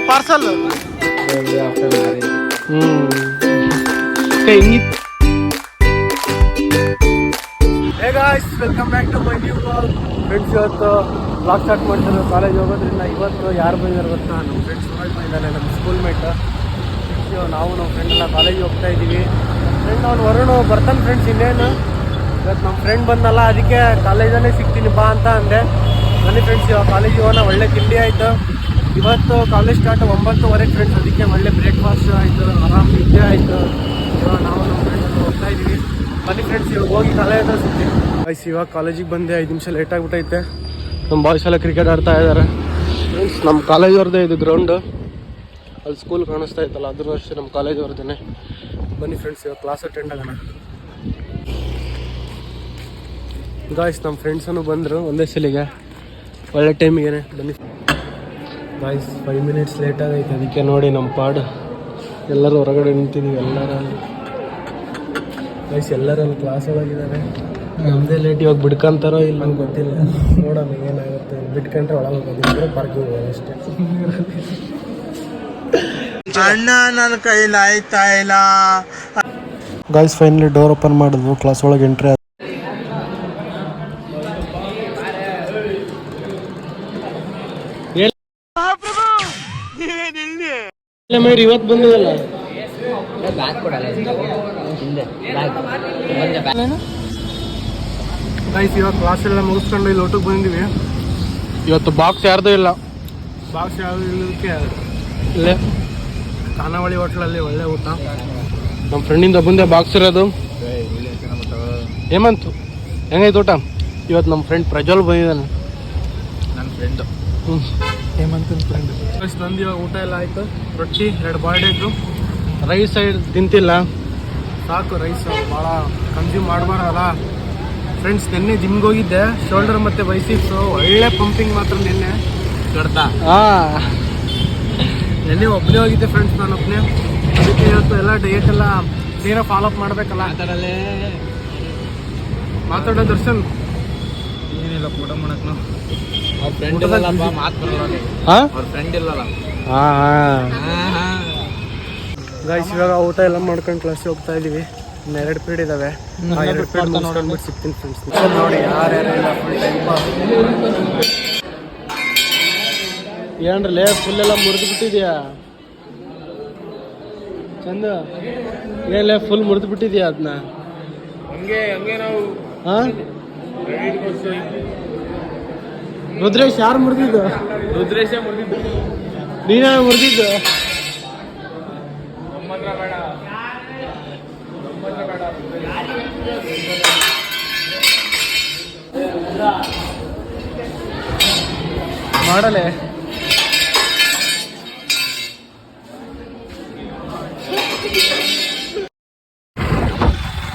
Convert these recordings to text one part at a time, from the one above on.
Parcel hey guys, welcome back to my new blog. Friends, ಇವತ್ತು blog start ಮಾಡ್ತಾರೆ. College ಹೋಗೋದ್ರಿಂದ ಇವತ್ತು ಯಾರು ಬಂದಿದ್ದಾರೆ ಗೊತ್ತಾ? ನಮ್ಮ ಫ್ರೆಂಡ್ಸ್ ಬಂದಿದ್ದಾನೆ, ನಮ್ಮ ಸ್ಕೂಲ್ ಮೇಟ್. ನಾವು ನಮ್ಮ ಫ್ರೆಂಡ್ ಎಲ್ಲ ಕಾಲೇಜಿಗೆ ಹೋಗ್ತಾ ಇದ್ದೀವಿ. ಫ್ರೆಂಡ್ ಅವ್ನು ವರುಣ್ ಬರ್ತಾನೆ. ಫ್ರೆಂಡ್ಸ್, ಇನ್ನೇನು ಇವತ್ತು ನಮ್ಮ ಫ್ರೆಂಡ್ ಬಂದಲ್ಲ, ಅದಕ್ಕೆ ಕಾಲೇಜಲ್ಲೇ ಸಿಗ್ತೀನಿ ಬಾ ಅಂತ ಅಂದೆ. ಬನ್ನಿ ಫ್ರೆಂಡ್ಸ್, ಇವಾಗ ಕಾಲೇಜಿಗೆ ಹೋಗೋಣ. ಒಳ್ಳೆ ತಿಂಡಿ ಆಯಿತು. ಇವತ್ತು ಕಾಲೇಜ್ ಸ್ಟಾರ್ಟ್ 9:30 ಫ್ರೆಂಡ್ಸ್. ಅದಕ್ಕೆ ಒಳ್ಳೆ ಬ್ರೇಕ್ಫಾಸ್ಟ್ ಆಯಿತು, ಆರಾಮ್ ನಿದ್ದೆ ಆಯಿತು. ಇವಾಗ ನಾವು ನಮ್ಮ ಫ್ರೆಂಡ್ ಹೋಗ್ತಾ ಇದ್ದೀವಿ. ಬನ್ನಿ ಫ್ರೆಂಡ್ಸ್, ಇವಾಗ ಹೋಗಿ ಕಾಲೇಜ್ ಸಿಗ್ತೀವಿ. ಆಯ್ತು, ಇವಾಗ ಕಾಲೇಜಿಗೆ ಬಂದೆ. 5 ನಿಮಿಷ ಲೇಟ್ ಆಗಿಬಿಟ್ಟೈತೆ. ನಮ್ಮ ಬಾಯ್ಸ್ ಎಲ್ಲ ಕ್ರಿಕೆಟ್ ಆಡ್ತಾ ಇದ್ದಾರೆ. ಫ್ರೆಂಡ್ಸ್, ನಮ್ಮ ಕಾಲೇಜವ್ರದ್ದೇ ಇದು ಗ್ರೌಂಡು. ಅಲ್ಲಿ ಸ್ಕೂಲ್ ಕಾಣಿಸ್ತಾ ಇತ್ತಲ್ಲ, ಅದ್ರ ಅಷ್ಟೇ ನಮ್ಮ ಕಾಲೇಜವ್ರದ್ದೇನೆ. ಬನ್ನಿ ಫ್ರೆಂಡ್ಸ್, ಇವಾಗ ಕ್ಲಾಸ್ ಅಟೆಂಡ್ ಆಗೋಣ. ಗಾಯ್ಸ್, ನಮ್ಮ ಫ್ರೆಂಡ್ಸನ್ನು ಬಂದರು ಒಂದೇ ಸಲಿಗೆ, ಒಳ್ಳೆ ಟೈಮಿಗೆ. ಬನ್ನಿ ಗಾಯ್ಸ್, 5 ಮಿನಿಟ್ಸ್ ಲೇಟ್ ಆಗೈತೆ. ಅದಕ್ಕೆ ನೋಡಿ ನಮ್ಮ ಪಾಡು ಎಲ್ಲರೂ ಹೊರಗಡೆ ನಿಂತಿದ್ದೀವಿ. ಎಲ್ಲರಲ್ಲಿ ಗಾಯ್ಸ್, ಎಲ್ಲರಲ್ಲಿ ಕ್ಲಾಸ್ ಒಳಗಿದ್ದಾರೆ. ನಮ್ಮದೇ ಲೇಟ್. ಇವಾಗ ಬಿಡ್ಕೊಂತಾರೋ ಇಲ್ಲ ನಮ್ಗೆ ಗೊತ್ತಿಲ್ಲ. ನೋಡೋಣ ಏನಾಗುತ್ತೆ. ಬಿಟ್ಕೊಂಡ್ರೆ ಒಳಗೆ ಹೋಗೋದಿದ್ರೆ ಪಾರ್ಕ್ ಹೋಗೋದು ಅಷ್ಟೇ. ಅಣ್ಣ ನನ್ನ ಕೈಲಿ ಆಯ್ತಾ ಇಲ್ಲ. ಗಾಯ್ಸ್, ಫೈನಲಿ ಡೋರ್ ಓಪನ್ ಮಾಡಿದ್ವು. ಕ್ಲಾಸ್ ಒಳಗೆ ಎಂಟ್ರಿ ಆದ. ಇವತ್ತು ಬಂದಿದಲ್ಲ ಗೈಸ್, ಇವಾಗ ಕ್ಲಾಸ್ ಎಲ್ಲ ಮುಗಿಸ್ಕೊಂಡು ಇಲ್ಲಿ ಊಟಕ್ಕೆ ಬಂದಿದ್ದೀವಿ. ಇವತ್ತು ಬಾಕ್ಸ್ ಯಾರ್ದು ಇಲ್ಲ. ಬಾಕ್ಸ್ ಯಾವುದು ಇಲ್ಲದಕ್ಕೆ ಇಲ್ಲೇ ಖಾನಾವಳಿ ಹೋಟ್ಲಲ್ಲಿ ಒಳ್ಳೆ ಊಟ. ನಮ್ಮ ಫ್ರೆಂಡಿಂದ ಬಂದೆ ಬಾಕ್ಸ್ ಇರೋದು. ಹೇಮಂತ್, ಹೆಂಗೈತೆ ಊಟ? ಇವತ್ತು ನಮ್ಮ ಫ್ರೆಂಡ್ ಪ್ರಜ್ವಲ್ ಬಂದಿದ್ದಾನೆ. ನನ್ನ ಫ್ರೆಂಡು ಹೇಮಂತನ ಫ್ರೆಂಡ್. ನಂದು ಇವಾಗ ಊಟ ಎಲ್ಲ ಆಯಿತು. ರೊಟ್ಟಿ 2 ಬಾಯ್ಲ್ಡ್ ಎಗ್ಗು. ರೈಸ್ ಸೈಡ್ ತಿಂತಿಲ್ಲ, ಸಾಕು. ರೈಸ್ ಭಾಳ ಕನ್ಸ್ಯೂಮ್ ಮಾಡಬಾರಲ್ಲ ಫ್ರೆಂಡ್ಸ್. ನಿನ್ನೆ ಜಿಮ್ಗೆ ಹೋಗಿದ್ದೆ. ಶೋಲ್ಡರ್ ಮತ್ತು ಬೈಸಿಪ್ಸು ಒಳ್ಳೆ ಪಂಪಿಂಗ್ ಮಾತ್ರ ನಿನ್ನೆ ಕಡ್ತಾ. ನಿನ್ನೆ ಒಬ್ಬನೇ ಹೋಗಿದ್ದೆ ಫ್ರೆಂಡ್ಸ್, ನಾನು ಒಬ್ಬನೇ. ಅದಕ್ಕೆ ಇವತ್ತು ಎಲ್ಲ ಡಯಟ್ ಎಲ್ಲ ಕ್ಲೀನಾಗಿ ಫಾಲೋಅಪ್ ಮಾಡಬೇಕಲ್ಲ. ಮಾತಾಡೋ ದರ್ಶನ್ ಏನಿಲ್ಲ, ಊಟ ಮಾಡಕ್ ನಾವು ಅವ್ರ ಫ್ರೆಂಡ್ ಇಲ್ಲಲ್ಲಪ್ಪ, ಮಾತು ಬರೋಲ್ಲ. ಅವ್ರ ಫ್ರೆಂಡ್ ಇಲ್ಲಲ್ಲ. ಗಾಯ್ಸ್, ಇವಾಗ ಊಟ ಎಲ್ಲ ಮಾಡ್ಕೊಂಡು ಕ್ಲಾಸಿಗೆ ಹೋಗ್ತಾ ಇದೀವಿ. ಇನ್ನು 2 ಪೀರಿಯಡ್ ಇದಾವೆ. 2 ಪೀರಿಯಡ್ ನೋಡ್ಬಿಟ್ಟು ಸಿಗ್ತೀನಿ ಫ್ರೆಂಡ್ಸ್. ನೋಡಿ ಯಾರ್ಯಾರೆಲ್ಲ ಫುಲ್ ಟೈಮ್ ಪಾಸ್. ಏನ್ರಲ್ಲೇ ಫುಲ್ ಎಲ್ಲ ಮುರಿದು ಬಿಟ್ಟಿದ್ಯಾ ಚಂದ? ಏನೇ ಫುಲ್ ಮುರಿದು ಬಿಟ್ಟಿದ್ಯಾ ಅದನ್ನ? ಹಂಗೆ ನಾವು ರುದ್ರೇಶ್ ಯಾರು ಮುರಿದಿದ್ದು? ರುದ್ರೇಶ ಮುರಿದಿದ್ದು. ನೀನ ಮುರಿದಿದ್ದು? ಮಾಡಲೆ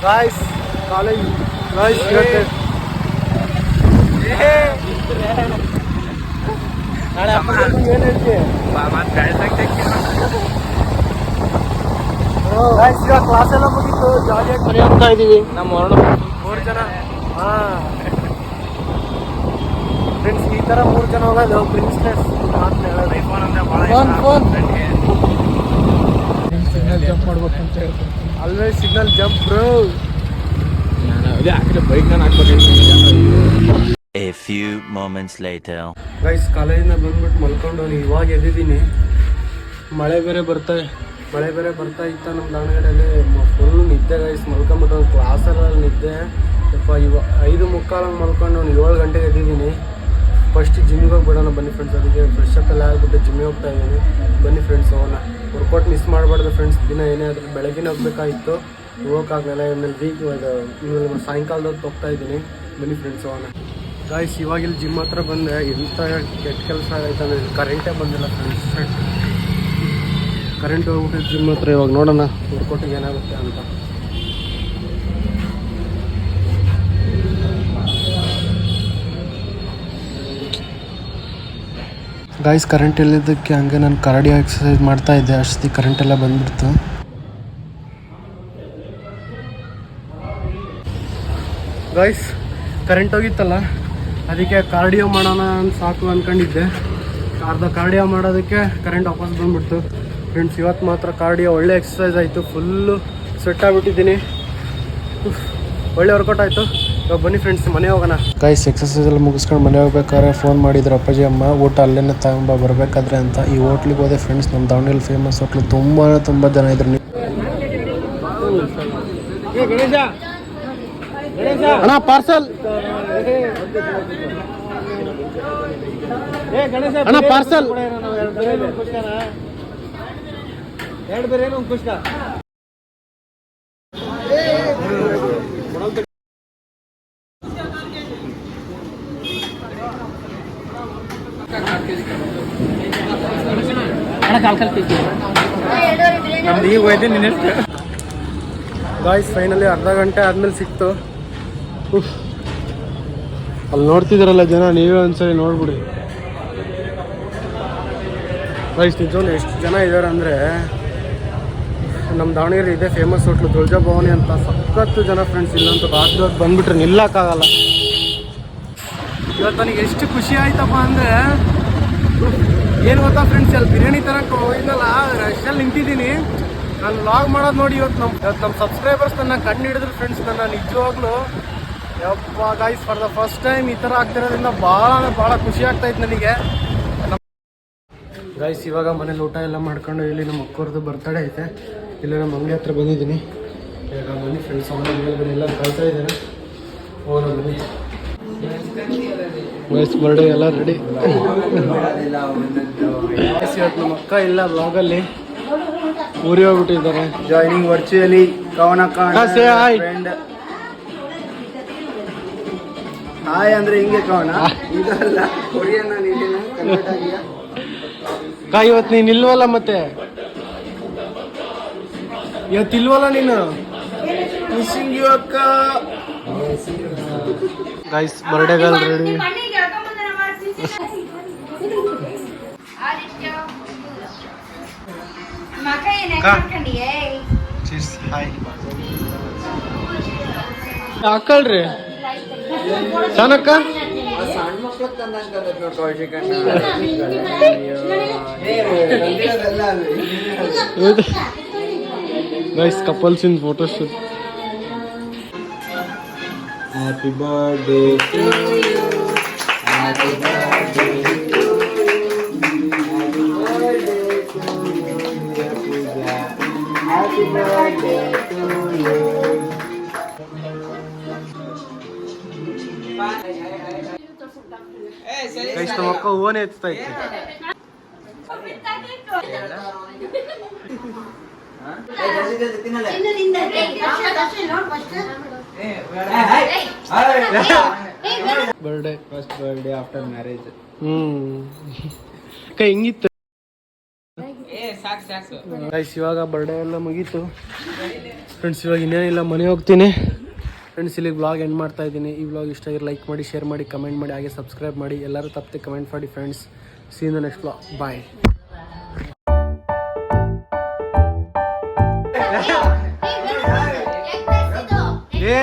ಗಾಯ್ಸ್, ಕಾಲೇಜ್ ಗಾಯ್ಸ್ ಇವತ್ತೆ ನಾಳೆ ಏನು ಹೇಳ್ತೀವಿ? ಗಾಯ್ಸ್, ಇವಾಗ ಕ್ಲಾಸ್ ಎಲ್ಲ ಮುಗಿತು. ಜಾಲಿಯಾಗಿ ಮನೆ ಹೋಗ್ತಾ ಇದೀವಿ. ನಮ್ಮ ವರ್ಣ 3 ಜನ. ಫ್ರೆಂಡ್ಸ್, ಈ ಥರ 3 ಜನ ಹೋಗೋದು ಪ್ರಿನ್ಸ್ನೆಸ್ ಮಾತು ಹೇಳೋದು. ಸಿಗ್ನಲ್ ಜಂಪ್ ಮಾಡ್ಬೇಕು ಅಂತ ಹೇಳ್ತೀನಿ. Always signal jump bro. Bike ನಾನು ಹಾಕ್ಬೇಕು. A few moments later. Guys, ಕಾಲೇಜಿಂದ ಬಂದ್ಬಿಟ್ಟು ಮಲ್ಕೊಂಡು ಇವಾಗ ಎದ್ದಿದ್ದೀನಿ. ಮಳೆ ಬೇರೆ ಬರ್ತಾ ಇತ್ತು ನಮ್ಮ ದಾವಣಗೆರೆಯಲ್ಲಿ. ಫುಲ್ ನಿದ್ದೆ ಗೈಸ್. ಮಲ್ಕೊಂಬಿಟ್ಟು ಕ್ಲಾಸಲ್ಲಿ ನಿದ್ದೆ. ಯಪ್ಪ, ಇವಾಗ 5:45 ಮಲ್ಕೊಂಡು 7 ಗಂಟೆಗೆ ಎದ್ದಿದ್ದೀನಿ. ಫಸ್ಟ್ ಜಿಮ್ಮಿಗೆ ಹೋಗ್ಬಿಡೋಣ ಬನ್ನಿ ಫ್ರೆಂಡ್ಸ್. ಅದಕ್ಕೆ ಫ್ರೆಶ್ ಅಪ್ ಎಲ್ಲ ಆಗಿಬಿಟ್ಟು ಜಿಮ್ಮಿಗೆ ಹೋಗ್ತಾ ಇದ್ದೀನಿ. ಬನ್ನಿ ಫ್ರೆಂಡ್ಸ್, ಹೋಗೋಣ. ವರ್ಕೌಟ್ ಮಿಸ್ ಮಾಡಬಾರ್ದು ಫ್ರೆಂಡ್ಸ್. ದಿನ ಏನೇ ಆದರೂ ಬೆಳಗ್ಗೆ ಹೋಗ್ಬೇಕಾಗಿತ್ತು, ಹೋಗೋಕ್ಕಾಗಲಿಲ್ಲ. ಇನ್ನು ಇವಾಗ ಸಾಯಂಕಾಲದೊತ್ತು ಹೋಗ್ತಾ ಇದ್ದೀನಿ. ಬನ್ನಿ ಫ್ರೆಂಡ್ಸ್, ಹೋಗೋಣ. ಗಾಯ್ಸ್, ಇವಾಗ ಇಲ್ಲಿ ಜಿಮ್ ಹತ್ರ ಬಂದೆ. ಎಂಥ ಕೆಟ್ಟ ಕೆಲಸ ಆಗೈತೆ ಅಂದರೆ ಕರೆಂಟೇ ಬಂದಿಲ್ಲ ಫ್ರೆಂಡ್ಸ್. ಕರೆಂಟ್ ಹೋಗ್ಬಿಟ್ಟು ಜಿಮ್ ಹತ್ರ. ಇವಾಗ ನೋಡೋಣ ವರ್ಕೌಟಿಗೆ ಏನಾಗುತ್ತೆ ಅಂತ. ಗಾಯ್ಸ್, ಕರೆಂಟ್ ಇಲ್ಲಿದ್ದಕ್ಕೆ ಹಂಗೆ ನಾನು ಕಾರ್ಡಿಯೋ ಎಕ್ಸಸೈಸ್ ಮಾಡ್ತಾ ಇದ್ದೆ. ಅಷ್ಟೊತ್ತಿಗೆ ಕರೆಂಟ್ ಎಲ್ಲ ಬಂದ್ಬಿಡ್ತು. ಗಾಯ್ಸ್, ಕರೆಂಟ್ ಹೋಗಿತ್ತಲ್ಲ, ಅದಕ್ಕೆ ಕಾರ್ಡಿಯೋ ಮಾಡೋಣ ಅಂತ ಸಾಕು ಅಂದ್ಕೊಂಡಿದ್ದೆ. ಅರ್ಧ ಕಾರ್ಡಿಯೋ ಮಾಡೋದಕ್ಕೆ ಕರೆಂಟ್ ವಾಪಸ್ ಬಂದ್ಬಿಡ್ತು ಫ್ರೆಂಡ್ಸ್. ಇವತ್ತು ಮಾತ್ರ ಕಾರ್ಡಿಯೋ ಒಳ್ಳೆ ಎಕ್ಸಸೈಸ್ ಆಯಿತು, ಫುಲ್ಲು ಸ್ವೆಟ್ ಆಗಿಬಿಟ್ಟಿದ್ದೀನಿ, ಒಳ್ಳೆ ವರ್ಕೌಟ್ ಆಯಿತು. ಇವಾಗ ಬನ್ನಿ ಫ್ರೆಂಡ್ಸ್ ಮನೆ ಹೋಗೋಣ. ಗೈಸ್ ಎಕ್ಸಸೈಸ್ ಎಲ್ಲ ಮುಗಿಸ್ಕೊಂಡು ಮನೆ ಹೋಗ್ಬೇಕಾದ್ರೆ ಫೋನ್ ಮಾಡಿದ್ರು ಅಪ್ಪಾಜಿ ಅಮ್ಮ, ಊಟ ಅಲ್ಲೇನೆ ತಗೊಂಬ ಬರಬೇಕಾದ್ರೆ ಅಂತ. ಈ ಹೋಟ್ಲಿಗೆ ಹೋದೆ ಫ್ರೆಂಡ್ಸ್, ನಮ್ಮ ದಾವಣಗೆರೆ ಫೇಮಸ್ ಹೋಟ್ಲು, ತುಂಬ ಜನ ಇದ್ರು. ಅಣ್ಣ ಪಾರ್ಸಲ್, ಅಣ್ಣ ಪಾರ್ಸಲ್ ಎರಡು ಬೇರೆ ಒಂದು ಕುಷ್ಕ. ಗಾಯ್ಸ್ ಫೈನಲಿ ಅರ್ಧ ಗಂಟೆ ಆದ್ಮೇಲೆ ಸಿಕ್ತು. ಅಲ್ಲಿ ನೋಡ್ತಿದ್ದೀರಲ್ಲ ಜನ, ನೀವೇ ಒಂದ್ಸರಿ ನೋಡ್ಬಿಡಿ ಗೈಸ್. ನಿಜವೂ ಎಷ್ಟು ಜನ ಇದ್ದಾರೆ ಅಂದರೆ, ನಮ್ಮ ದಾವಣಗೆರೆ ಇದೆ ಫೇಮಸ್ ಹೋಟ್ಲು ತುಳಜಾ ಭವಾನಿ ಅಂತ, ಸಖತ್ತು ಜನ ಫ್ರೆಂಡ್ಸ್. ಇಲ್ಲಂತೂ ರಾತ್ರಿ ಹೊತ್ತು ಬಂದುಬಿಟ್ರೆ ನಿಲ್ಲಕ್ಕಾಗಲ್ಲ. ಇವತ್ತು ನನಗೆ ಎಷ್ಟು ಖುಷಿ ಆಯ್ತಪ್ಪ ಅಂದರೆ, ಏನು ಗೊತ್ತಾ ಫ್ರೆಂಡ್ಸ್, ಅಲ್ಲಿ ಬಿರಿಯಾನಿ ತರಕ್ಕೆ ಹೋಗಿದ್ದಲ್ಲ, ರಶಲ್ಲಿ ನಿಂತಿದ್ದೀನಿ. ನಾನು ವ್ಲಾಗ್ ಮಾಡೋದು ನೋಡಿ ಇವತ್ತು ನಮ್ಮ ಸಬ್ಸ್ಕ್ರೈಬರ್ಸ್ ನನ್ನ ಕಣ್ಣು ಹಿಡಿದ್ರು ಫ್ರೆಂಡ್ಸ್. ನನ್ನ ನಿಜವಾಗ್ಲೂ ಯಪ್ಪ guys, for the first time ಈ ಥರ ಆಗ್ತಿರೋದ್ರಿಂದ ಭಾಳ ಖುಷಿ ಆಗ್ತಾಯಿತ್ತು ನನಗೆ ಗೈಸ್. ಇವಾಗ ಮನೇಲಿ ಊಟ ಎಲ್ಲ ಮಾಡ್ಕೊಂಡು ಇಲ್ಲಿ ನಮ್ಮ ಅಕ್ಕವ್ರದ್ದು ಬರ್ತಡೇ ಐತೆ, ಇಲ್ಲ ನಮ್ಮ ಅಂಗಡಿ ಹತ್ರ ಬಂದಿದ್ದೀನಿ. ಇವಾಗ ಬನ್ನಿ ಫ್ರೆಂಡ್ಸ್, ಅವನ ಮೇಲ್ಗಡೆ ಎಲ್ಲ ಕಾಯ್ತಾ ಇದ್ದಾರೆ. ಹೋಗೋಣ ಬನ್ನಿ ಗೈಸ್. ಬರ್ಡೇ ಎಲ್ಲ ರೆಡಿ. ಇವತ್ತು ನಮ್ಮ ಅಕ್ಕ ಇಲ್ಲ ಬ್ಲಾಗಲ್ಲಿ, ಊರಿಗೆ ಹೋಗ್ಬಿಟ್ಟಿದ್ದಾರೆ. ಜಾಯ್ನಿಂಗ್ ವರ್ಚುಯಲಿ ಕವನ ಫ್ರೆಂಡ್. ಹಾಯ್ ಅಂದ್ರೆ ಹಿಂಗೆ ಕವನ, ಇದಲ್ಲ ಕೊರಿಯನ್. ಇವತ್ತು ನೀನು ಇಲ್ವಲ್ಲ, ಮತ್ತೆ ಇವತ್ತು ಇಲ್ವಲ್ಲ ನೀನು. ಮಿಸ್ಸಿಂಗ್ ಯು ಅಕ್ಕ. ಗೈಸ್ ಬರ್ಡೇಗಲ್ ರೆಡಿ. ಹಾಕಳ್ರಿ ಚಾನಕ್ಕ. Guys couples in photo shoot. Happy birthday to you, happy birthday to you, happy birthday to you. Guys ನಮ್ಮ ಅಕ್ಕ ಓನೇ ಎತ್ತಾ ಇತ್ತು. Birthday first birthday after marriage. ಅಕ್ಕ ಹೆಂಗಿತ್ತು ಗೈಸ್? ಇವಾಗ ಬರ್ಡೇ ಎಲ್ಲ ಮುಗೀತು ಫ್ರೆಂಡ್ಸ್. ಇವಾಗ ಇನ್ನೇನಿಲ್ಲ, ಮನೆ ಹೋಗ್ತೀನಿ ಫ್ರೆಂಡ್ಸ್. ಇಲ್ಲಿಗೆ ಬ್ಲಾಗ್ ಎಂಡ್ ಮಾಡ್ತಾ ಇದ್ದೀನಿ. ಈ ಬ್ಲಾಗ್ ಇಷ್ಟ ಆಗಿರೋ ಲೈಕ್ ಮಾಡಿ, ಶೇರ್ ಮಾಡಿ, ಕಮೆಂಟ್ ಮಾಡಿ, ಹಾಗೆ ಸಬ್ಸ್ಕ್ರೈಬ್ ಮಾಡಿ. ಎಲ್ಲರೂ ತಪ್ಪದೆ ಕಮೆಂಟ್ ಮಾಡಿ friends. See in the next blog. Bye. ಏ